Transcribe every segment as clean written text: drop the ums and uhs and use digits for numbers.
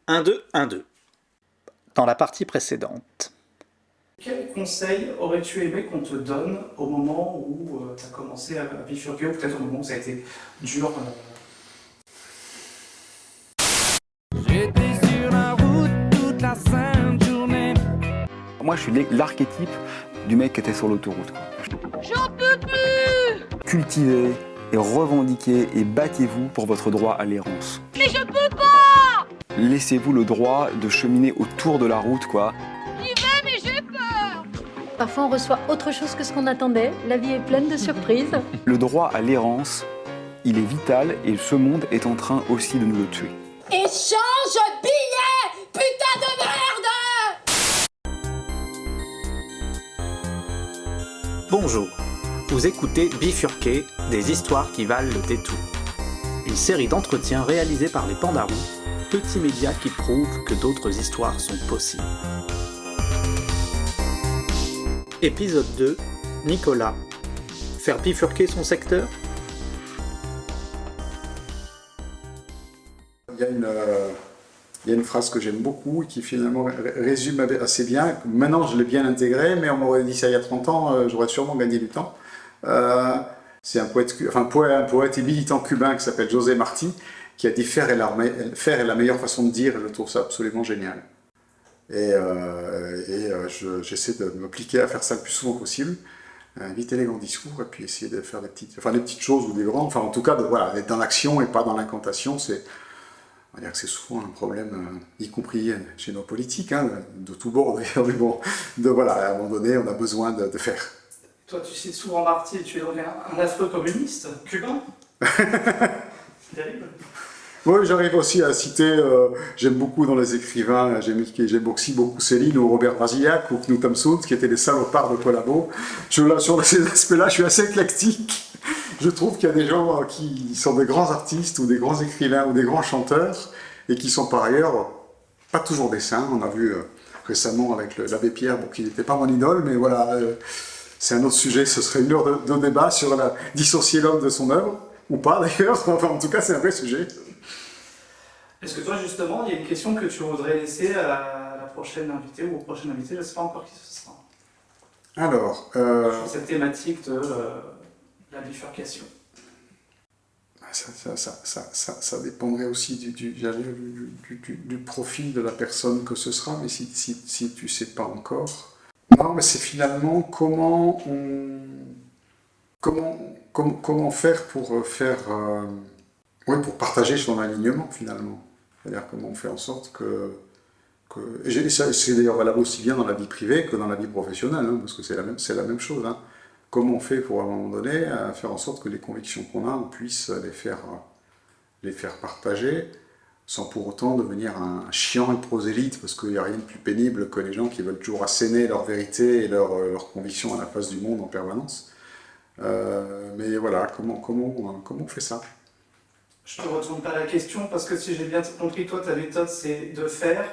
1, 2, 1, 2. Dans la partie précédente. Quel conseil aurais-tu aimé qu'on te donne au moment où tu as commencé à bifurquer, ou peut-être au moment où ça a été dur J'étais sur la route toute la sainte journée. Moi, je suis l'archétype du mec qui était sur l'autoroute. J'en peux plus! Cultivez et revendiquez et battez-vous pour votre droit à l'errance. Mais je peux pas! Laissez-vous le droit de cheminer autour de la route, quoi. J'y vais, mais j'ai peur! Parfois on reçoit autre chose que ce qu'on attendait, la vie est pleine de surprises. Le droit à l'errance, il est vital et ce monde est en train aussi de nous le tuer. Échange billet! Putain de merde! Bonjour, vous écoutez Bifurquer, des histoires qui valent le détour. Une série d'entretiens réalisés par les Pandarous, petits médias qui prouvent que d'autres histoires sont possibles. Épisode 2, Nicolas. Faire bifurquer son secteur ? Il y a une phrase que j'aime beaucoup et qui finalement résume assez bien. Maintenant, je l'ai bien intégré, mais on m'aurait dit ça il y a 30 ans, j'aurais sûrement gagné du temps. C'est un poète et militant cubain qui s'appelle José Martí, qui a dit faire est la meilleure façon de dire, et je trouve ça absolument génial. J'essaie de m'appliquer à faire ça le plus souvent possible, éviter les grands discours et puis essayer de faire des petites choses ou des grandes, en tout cas d'être dans l'action et pas dans l'incantation. On va dire que c'est souvent un problème, y compris chez nos politiques, de tous bords d'ailleurs, mais bon, à un moment donné, on a besoin de faire. Toi, tu cites souvent Marty, tu es un affreux communiste cubain. C'est terrible. Oui, j'arrive aussi à citer, j'aime beaucoup dans les écrivains, j'aime aussi beaucoup Céline ou Robert Brasillach ou Knut Hamsun, qui étaient des salopards de collabos. Sur ces aspects-là, je suis assez éclectique. Je trouve qu'il y a des gens qui sont des grands artistes ou des grands écrivains ou des grands chanteurs et qui sont par ailleurs pas toujours des saints. On a vu récemment avec l'abbé Pierre, qui n'était pas mon idole, mais voilà, c'est un autre sujet, ce serait une heure de débat sur dissocier l'homme de son œuvre, ou pas d'ailleurs, enfin en tout cas c'est un vrai sujet. Est-ce que toi, justement, il y a une question que tu voudrais laisser à la prochaine invitée ou au prochain invité, je ne sais pas encore qui ce sera. Alors, sur cette thématique de la bifurcation. Ça dépendrait aussi du profil de la personne que ce sera, mais si tu ne sais pas encore. Non, mais c'est finalement comment faire pour partager son alignement finalement. C'est-à-dire comment on fait en sorte que c'est d'ailleurs valable aussi bien dans la vie privée que dans la vie professionnelle, parce que c'est la même chose. Comment on fait pour, à un moment donné, faire en sorte que les convictions qu'on a, on puisse les faire partager, sans pour autant devenir un chiant et prosélyte, parce qu'il n'y a rien de plus pénible que les gens qui veulent toujours asséner leur vérité et leurs convictions à la face du monde en permanence. Mais voilà, comment on fait ça ? Je ne te retourne pas la question, parce que si j'ai bien compris, toi, ta méthode, c'est de faire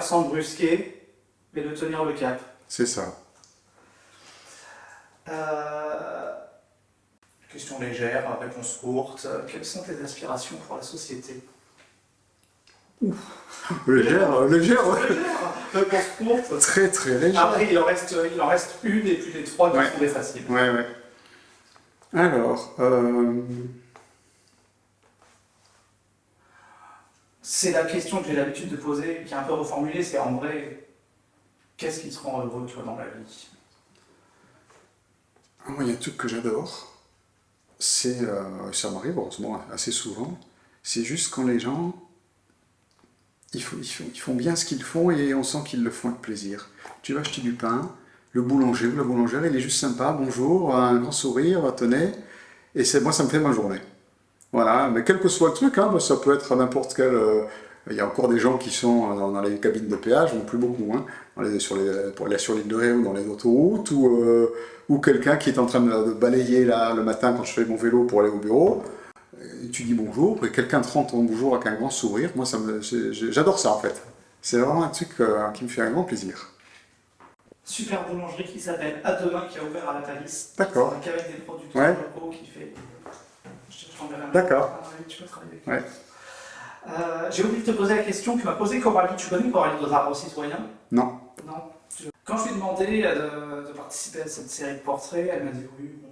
sans brusquer, mais de tenir le cap. C'est ça. Question légère, réponse courte. Quelles sont tes aspirations pour la société ? Légère. Réponse courte. Très très légère. Après, il en reste une, et puis les trois qui sont des faciles. Ouais. Alors... C'est la question que j'ai l'habitude de poser, qui est un peu reformulée, c'est en vrai, qu'est-ce qui te rend heureux, toi, dans la vie ? Moi, il y a un truc que j'adore, ça m'arrive heureusement assez souvent, c'est juste quand les gens, ils font bien ce qu'ils font et on sent qu'ils le font avec plaisir. Tu vas acheter du pain, le boulanger ou la boulangère, il est juste sympa, bonjour, un grand sourire, tenez, et moi, ça me fait ma journée. Voilà, mais quel que soit le truc, ça peut être à n'importe quel... il y a encore des gens qui sont dans les cabines de péage, non plus beaucoup, sur l'île de Ré ou dans les autoroutes, ou quelqu'un qui est en train de balayer le matin quand je fais mon vélo pour aller au bureau, et tu dis bonjour, et quelqu'un te rend ton bonjour avec un grand sourire. Moi, j'adore ça en fait. C'est vraiment un truc qui me fait un grand plaisir. Super boulangerie qui s'appelle À Demain, qui a ouvert à la Thalys. D'accord. Avec des producteurs locaux qui fait... D'accord. Tu peux travailler avec. Ouais. J'ai oublié de te poser la question que m'a posée Coralie. Tu connais Coralie de Arbres Citoyens? Non. Non. Quand je lui ai demandé de participer à cette série de portraits, elle m'a dit oui. Bon.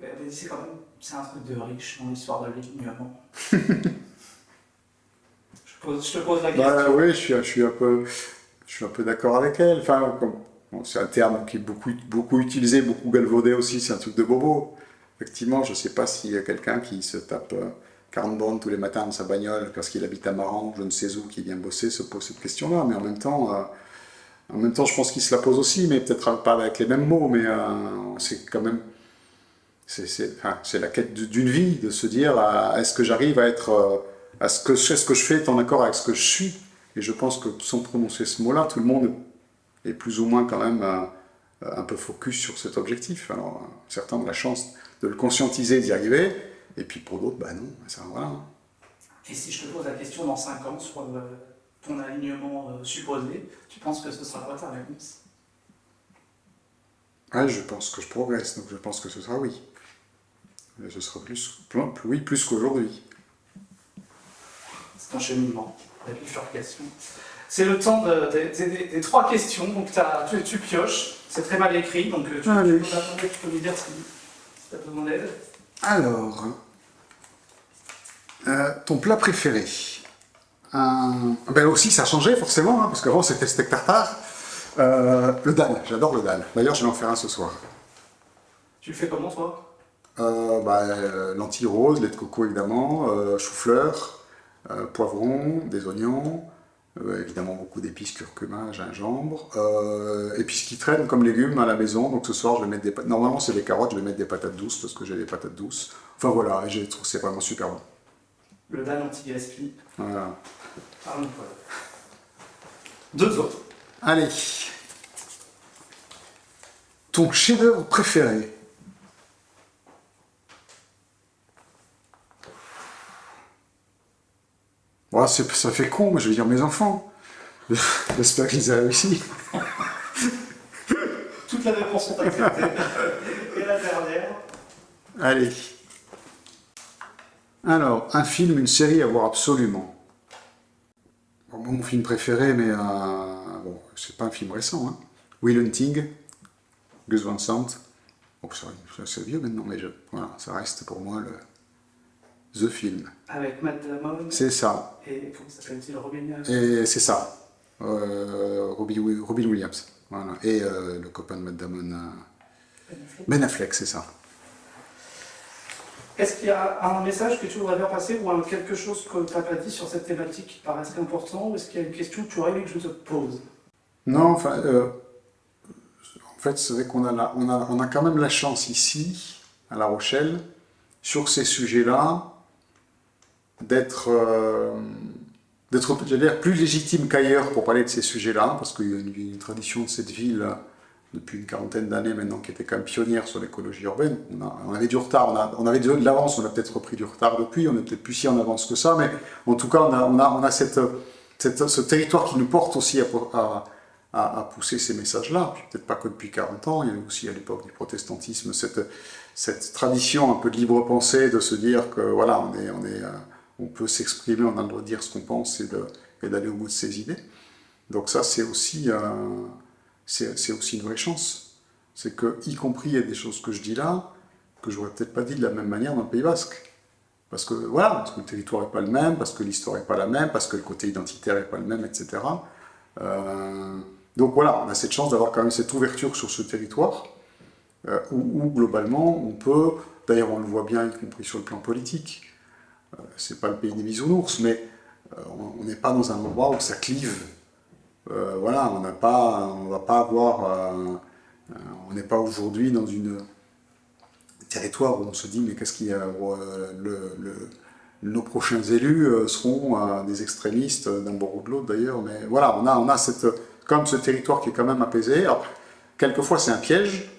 Elle m'a dit c'est quand même c'est un truc de riche dans l'histoire de l'alignement. Je te pose la question. Bah oui, je suis un peu d'accord avec elle. Enfin, bon, c'est un terme qui est beaucoup utilisé, beaucoup galvaudé aussi, c'est un truc de bobo. Effectivement, je ne sais pas s'il y a quelqu'un qui se tape 40 bornes tous les matins dans sa bagnole parce qu'il habite à Maran, je ne sais où, qui vient bosser, se pose cette question-là. Mais en même temps, je pense qu'il se la pose aussi, mais peut-être pas avec les mêmes mots, mais c'est quand même... C'est la quête d'une vie, de se dire est-ce que j'arrive à être... est-ce que je fais est en accord avec ce que je suis? Et je pense que sans prononcer ce mot-là, tout le monde est plus ou moins quand même un peu focus sur cet objectif. Alors, certains ont la chance de le conscientiser, d'y arriver, et puis pour d'autres, bah non, ça voilà. Et si je te pose la question dans 5 ans sur ton alignement supposé, tu penses que ce sera quoi ta réponse? Ouais, je pense que je progresse, donc je pense que ce sera oui. Et ce sera plus qu'aujourd'hui. C'est un cheminement, la bifurcation. C'est le temps des 3 questions, donc tu pioches, c'est très mal écrit, donc tu peux me dire si tu as besoin d'aide. Alors, ton plat préféré? Ben aussi, ça a changé forcément, hein, parce qu'avant c'était steak tartare. Le dalle, j'adore le dalle. D'ailleurs, je vais en faire un ce soir. Tu le fais comment, toi? Lentilles roses, lait de coco évidemment, chou-fleur, poivron, des oignons, évidemment beaucoup d'épices, curcuma, gingembre, et puis ce qui traîne comme légumes à la maison. Donc ce soir, je vais mettre des patates. Normalement, c'est des carottes, je vais mettre des patates douces parce que j'ai des patates douces. Enfin voilà, et je trouve que c'est vraiment super bon. Le dalle anti-gaspi. Voilà. Ah, donc voilà. 2 autres. Allez. Ton chef-d'œuvre préféré? Bon, ça fait con, mais je vais dire mes enfants. J'espère qu'ils aient réussi. Toutes les réponses sont acceptées. Et la dernière? Allez. Alors, un film, une série à voir absolument. Bon, mon film préféré, mais bon, c'est pas un film récent. Hein. Will Hunting, Gus Van Sant. Oh, c'est vieux maintenant, mais voilà, ça reste pour moi The Film. Avec Matt Damon. C'est ça. Et comment s'appelle-t-il? Robin Williams. Et c'est ça. Robin Williams. Voilà. Et le copain de Matt Damon. Ben Affleck, c'est ça. Est-ce qu'il y a un message que tu voudrais faire passer ou quelque chose que tu n'as pas dit sur cette thématique qui paraîtrait important? Ou est-ce qu'il y a une question que tu aurais aimé que je te pose? Non, enfin, en fait, c'est vrai qu'on a quand même la chance ici, à La Rochelle, sur ces sujets-là, d'être, j'allais dire, plus légitime qu'ailleurs pour parler de ces sujets-là, parce qu'il y a une tradition de cette ville depuis une quarantaine d'années maintenant qui était quand même pionnière sur l'écologie urbaine. On avait du retard, on avait de l'avance, on a peut-être repris du retard depuis, on n'est peut-être plus si en avance que ça, mais en tout cas, on a ce territoire qui nous porte aussi à pousser ces messages-là, puis peut-être pas que depuis 40 ans, il y avait aussi à l'époque du protestantisme cette tradition un peu de libre pensée, de se dire que voilà, on peut s'exprimer, on a le droit de dire ce qu'on pense et d'aller au bout de ses idées. Donc ça, c'est aussi une vraie chance. C'est que, y compris, il y a des choses que je dis là, que je n'aurais peut-être pas dit de la même manière dans le Pays Basque. Parce que, voilà, parce que le territoire n'est pas le même, parce que l'histoire n'est pas la même, parce que le côté identitaire n'est pas le même, etc. Donc voilà, on a cette chance d'avoir quand même cette ouverture sur ce territoire, où globalement, on peut, d'ailleurs on le voit bien, y compris sur le plan politique, c'est pas le pays des bisounours, mais on n'est pas dans un endroit où ça clive. Voilà, on va pas avoir, on n'est pas aujourd'hui dans un territoire où on se dit mais qu'est-ce qu'il y a, nos prochains élus seront des extrémistes d'un bord ou de l'autre d'ailleurs, mais voilà, on a comme ce territoire qui est quand même apaisé. Alors, quelquefois c'est un piège,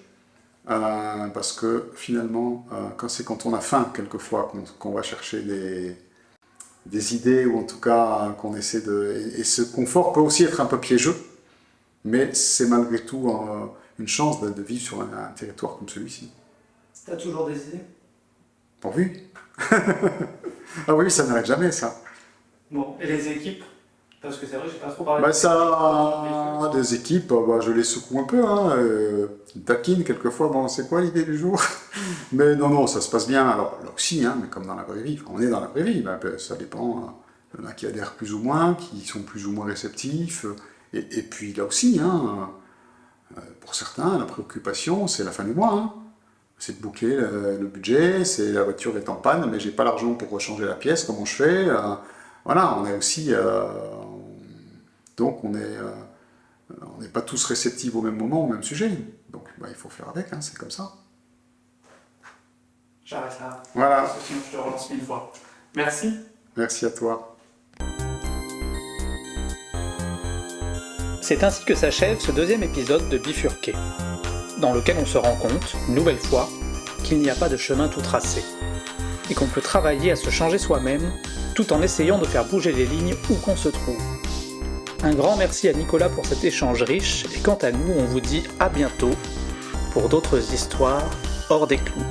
parce que finalement, quand on a faim, quelquefois, qu'on va chercher des idées, ou en tout cas qu'on essaie et ce confort peut aussi être un peu piégeux, mais c'est malgré tout une chance de vivre sur un territoire comme celui-ci. Tu as toujours des idées? Pourvu. Ah oui, ça n'arrête jamais, ça. Bon, et les équipes? Parce que c'est vrai que j'ai pas trop parlé Bah ça, des équipes, bah, je les secoue un peu, hein, taquine quelquefois, bon, c'est quoi l'idée du jour? Mais non, ça se passe bien, alors là aussi, hein, mais comme dans la vraie vie, on est dans la vraie vie, bah, ça dépend, il y en a qui adhèrent plus ou moins, qui sont plus ou moins réceptifs, et puis là aussi, hein, pour certains, la préoccupation, c'est la fin du mois, hein. C'est de boucler le budget, c'est la voiture est en panne, mais j'ai pas l'argent pour rechanger la pièce, comment je fais? Voilà, on est aussi... donc on n'est pas tous réceptifs au même moment, au même sujet. Donc bah, il faut faire avec, hein, c'est comme ça. J'arrête là. Voilà. Parce que sinon je te relance 1000 fois. Merci. Merci à toi. C'est ainsi que s'achève ce deuxième épisode de Bifurqué, dans lequel on se rend compte, une nouvelle fois, qu'il n'y a pas de chemin tout tracé, et qu'on peut travailler à se changer soi-même, tout en essayant de faire bouger les lignes où qu'on se trouve. Un grand merci à Nicolas pour cet échange riche, et quant à nous, on vous dit à bientôt pour d'autres histoires hors des clous.